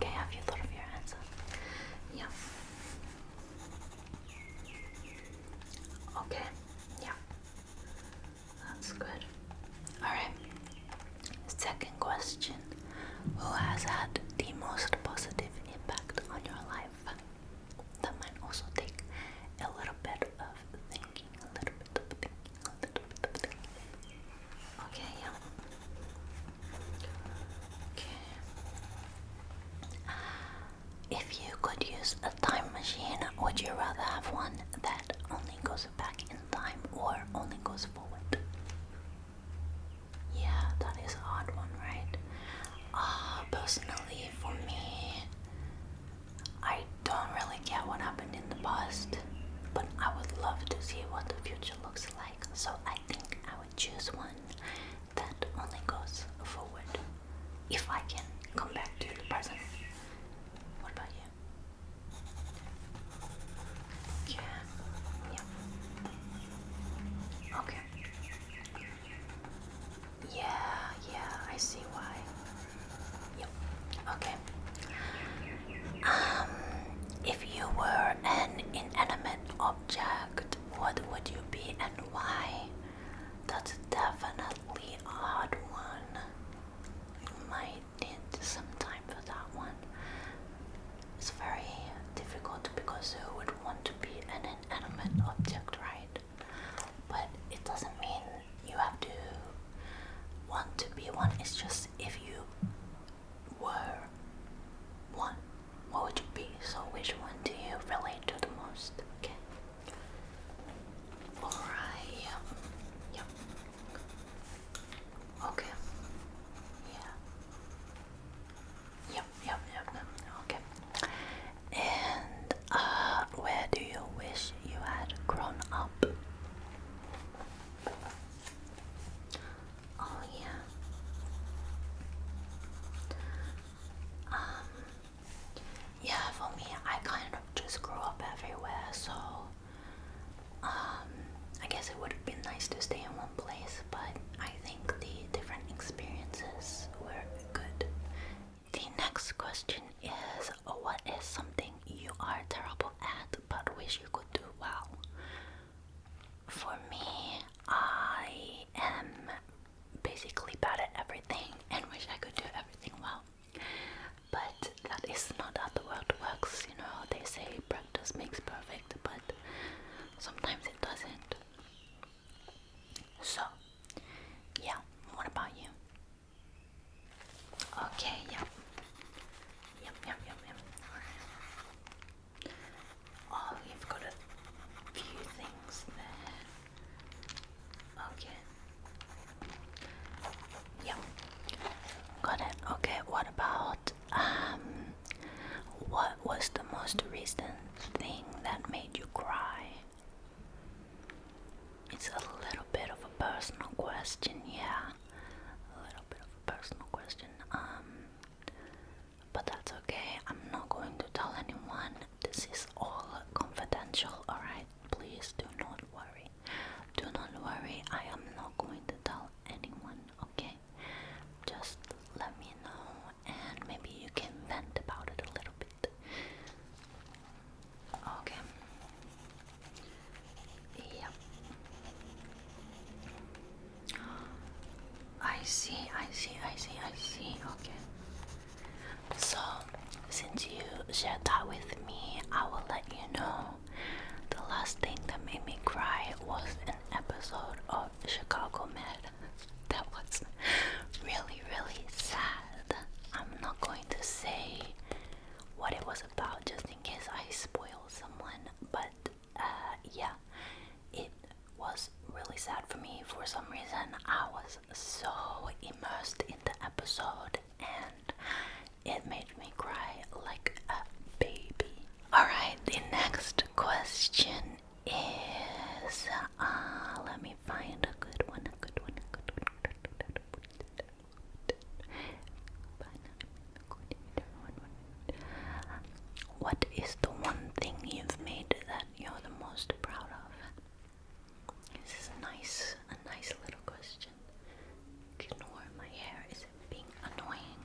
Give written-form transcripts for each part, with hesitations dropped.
Okay, have you thought of your answer? Yeah. Okay, yeah. That's good. Alright. Second question. Who has had the most positive impact on your life? That might also take a little bit of thinking. Okay, yeah. Okay. If you could use a time machine, would you rather have one that only goes back in time or only goes forward? Yeah, that is a hard one, right? Personally, for me, I don't really care what happened in the past, but I would love to see what the future looks like. So I think I would choose one that only goes forward, if I can come back to the present. What about you? Yeah. Okay. Yeah, I see why. Yep. Okay. If you were an inanimate object, what would you be and why? That's definitely a hard one. You might need some time for that one. It's very difficult because who would want to be an inanimate object, right? But it doesn't mean you have to want to be one. It's just if you were one, what would you be? So which one do you relate to the most? Okay. Alright. Yep. Okay. Yeah. Yep. Okay. And where do you wish you had grown up? Oh yeah. Yeah, for me, I kind of just grew up everywhere, so I guess it would have been nice to stay in one place, but I think the different experiences were good. The next question is, what is something you are terrible at but wish you could do well? For me, I am basically bad at everything and wish I could do everything well. But that is not how the world works, you know. They say practice makes perfect, but sometimes it doesn't. So, yeah, what about you? Okay, yeah. Yep. Alright. Oh, you've got a few things there. Okay. Yep. Got it. Okay, what about what was the most recent thing that made you cry? It's a little bit of a personal question, yeah. A little bit of a personal question. But that's okay. I'm not going to tell anyone. This is all confidential, alright? Please do not worry. Do not worry. I am not going to tell anyone, okay? Just let me know and maybe you can vent about it a little bit. Okay. Yep. I see. Okay. So, since you shared that with me, I will let you know. The last thing that made me cry was an episode of 𝘂𝘆𝘆𝗀𝗶. That was really, really sad. I'm not going to say what it was about just in case I spoil someone, but yeah, it was really sad for me. For some reason, I was so immersed in the episode and it made me cry like a baby. Alright, the next question is, let me find a good one. What is the one thing you've made that you're the most proud of? This is a nice little question. Ignore my hair, is it being annoying?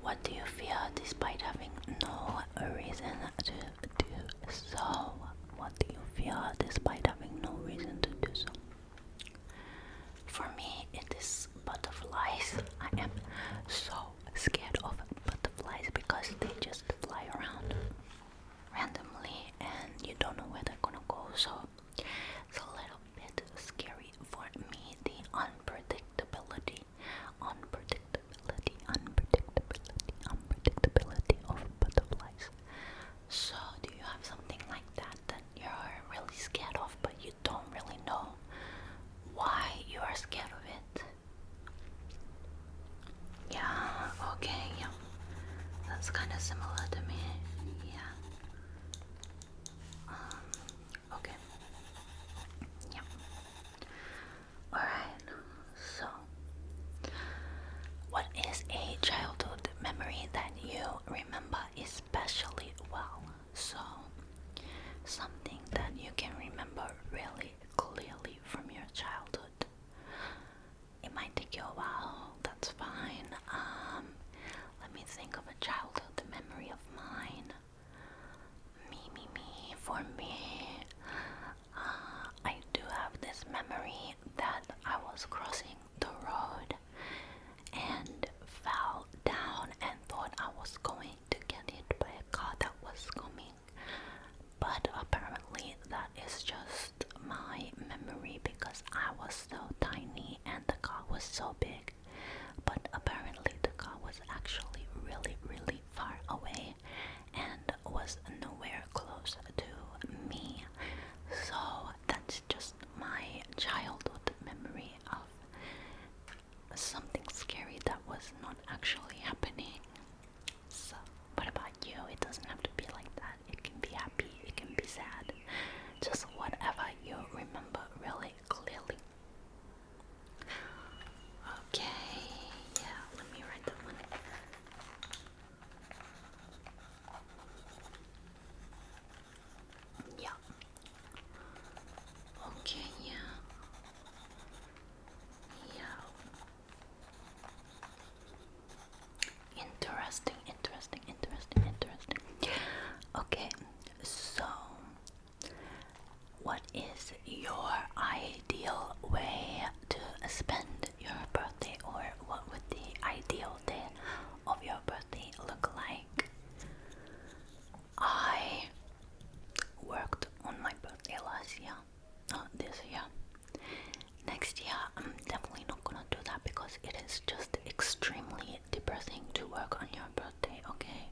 What do you fear despite having no reason to do so? What do you fear despite having no reason to do so? For me, it is butterflies. I am so scared of butterflies because they just fly around randomly and you don't know where they're gonna go. So it's a little bit scary for me, the unpredictability of butterflies. So do you have something like that you're really scared of but you don't really know why you are scared of it? Yeah, okay, yeah. That's kind of similar to me. Yeah. Okay. Yeah. Alright, so what is a childhood memory that you remember especially well? So, something that you can remember really clearly from your childhood. It might take you a while, that's fine. Let me think of a childhood memory of mine. For me, I do have this memory that I was crossing the road and fell down and thought I was going to get hit by a car that was coming. But apparently that is just my memory because I was so tiny and the car was so big. But apparently the car was actually really far away and was nowhere close to me. So that's just my childhood memory of something scary that was not actually happening. So what about you? It doesn't have to be like that. It can be happy, it can be sad. Just whatever you remember really clearly. Okay, yeah, let me write that one. Yeah. Okay, yeah. Yeah. Interesting. Okay, so what is your ideal way to spend your birthday, or what would the ideal day of your birthday look like? I worked on my birthday last year, this year. Next year, I'm definitely not gonna do that because it is just extremely depressing to work on your birthday, okay?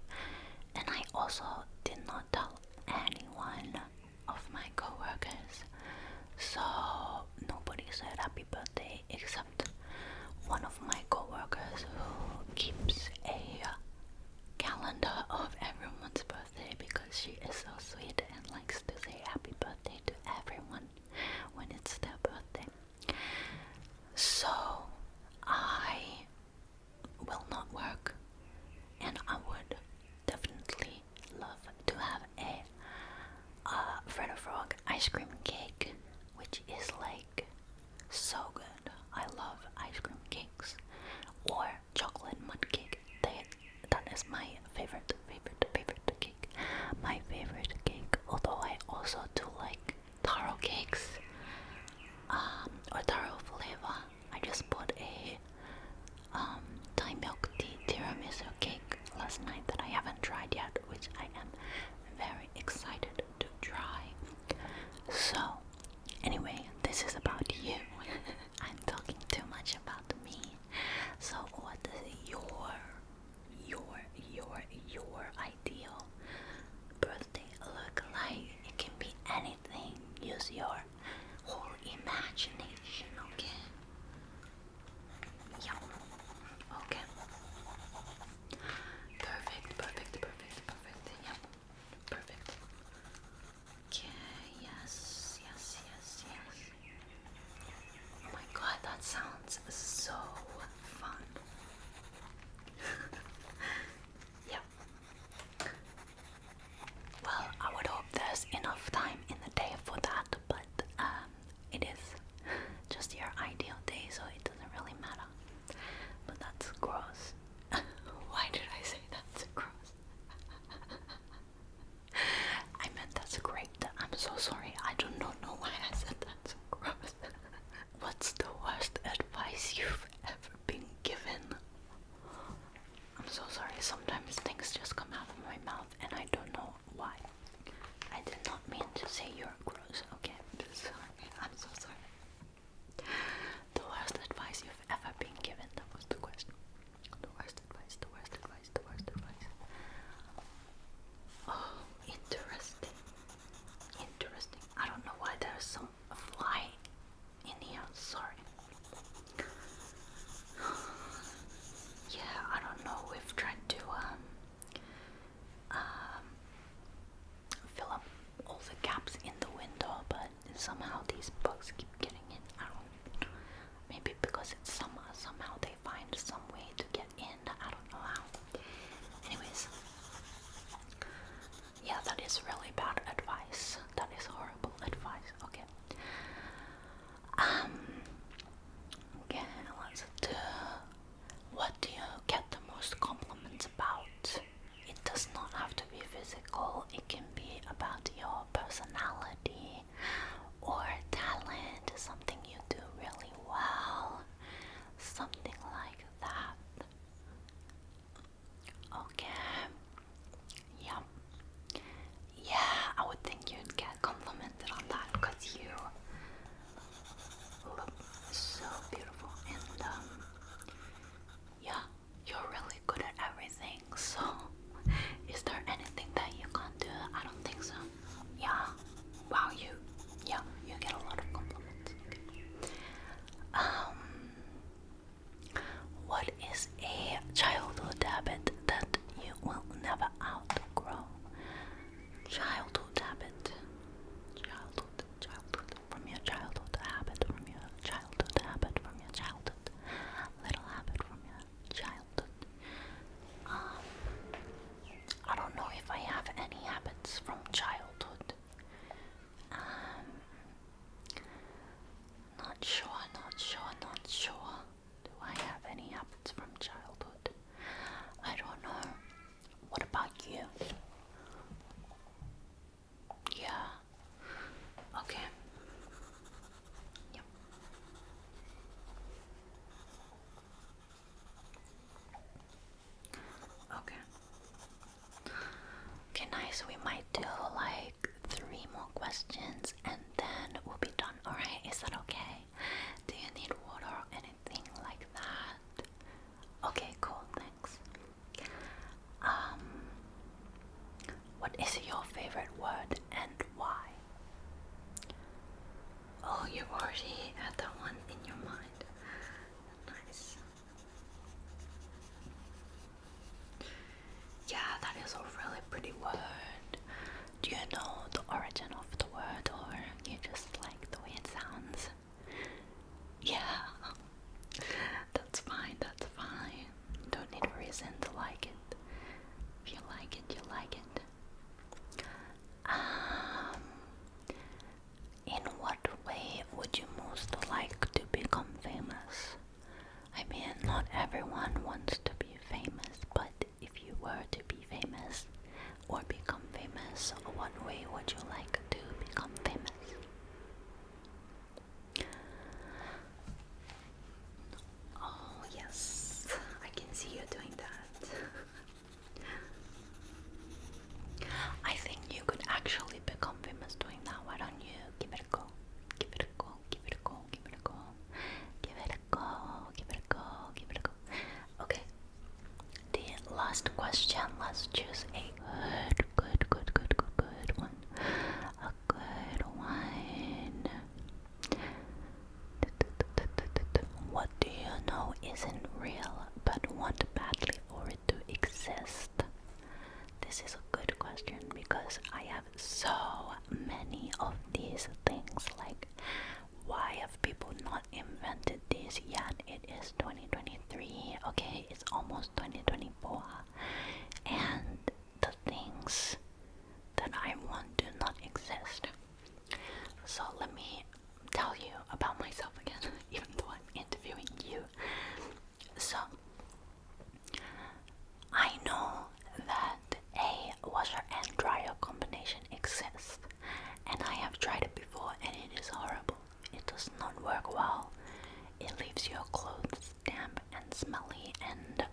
And I also did not tell anyone of my coworkers, so nobody said happy birthday except one of my coworkers who keeps a calendar of everyone's birthday because she is so sweet and likes to say happy birthday to everyone when it's their birthday. So I will not work, and I would definitely love to have a Freddo Frog ice cream cake, which is like so good. I love ice cream cakes, or chocolate mud cake. That is my favorite cake. My favorite cake. Although I also do like taro cakes, or 𝗀𝘃𝗃𝗶𝗹. I just bought a Thai milk tea tiramisu cake last night that I haven't tried yet, which I am very excited to try. So, anyway, this is about you. I'm talking too much about me. So, what does your ideal birthday look like? It can be anything. Use your whole imagination, okay? I'm so sorry. Sometimes things just come out of my mouth and I don't know why. I did not mean to say you're gross, okay? I'm sorry. I'm so sorry. The worst advice you've ever been given. That was the question. The worst advice, the worst advice, the worst advice. Oh, interesting. Interesting. I don't know why there's some fly in here. Sorry. Yeah, I don't know. We've tried to fill up all the gaps in the window, but somehow these bugs keep getting in. I don't. Maybe because it's summer. Somehow they find some way to get in. I don't know how. Anyways, yeah, that is really bad advice. That is horrible advice. Okay. Okay, let's do. What do you get the most compliments about? It does not have to be physical. It can be about your personality or talent, something you do really well, something like that. Okay. Yeah. Yeah, I would think you'd get complimented on that because you look so beautiful and yeah, you're really good at everything. So is there anything that you can't do? I don't think so. Yeah. Wow, you get a lot of compliments. What is a childhood habit that you will never outgrow? Childhood habit. Childhood from your childhood habit, from your childhood habit, from your childhood. Little habit from your childhood. I don't know if I have any habits from childhood. Not sure. Do I have any habits from childhood? I don't know. What about you? Yeah. Okay. Yep. Okay. Okay, nice. We might do like 3 more questions and then we'll be done. Alright, is that okay? Do you need water or anything like that? Okay, cool, thanks. What is your favorite word and why? Oh, you already had that one in your mind. Nice. Yeah, that is a really pretty word. Do you know the origin of the word or you just like the way it sounds? Yeah. That's fine, that's fine. Don't need a reason to like it. If you like it, you like it. In what way would you most like to become famous? I mean, not everyone wants to be famous, but if you were to be famous or become famous, what way would you like to become famous? Oh, yes, I can see you doing that. I think you could actually become famous doing that. Why don't you give it a go? Give it a go, give it a go, give it a go. Give it a go, give it a go, give it a go. Okay. The last question, let's choose a good one. A good one. What do you know isn't real but want badly for it to exist? This is a good question because I have so many of these things. Like, why have people not invented this yet? It is 2023, okay? It's almost 2024. And the things that I want do not exist. So let me tell you about myself again, even though I'm interviewing you. So, I know that a washer and dryer combination exists, and I have tried it before and it is horrible. It does not work well. It leaves your clothes damp and smelly and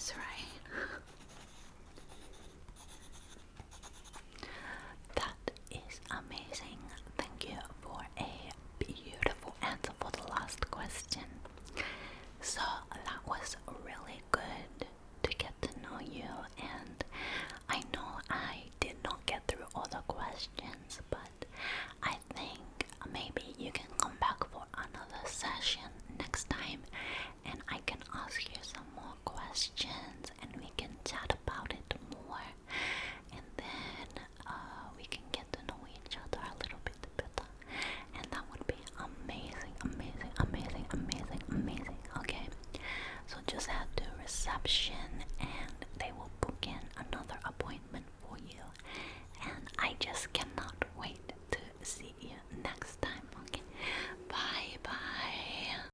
That's right.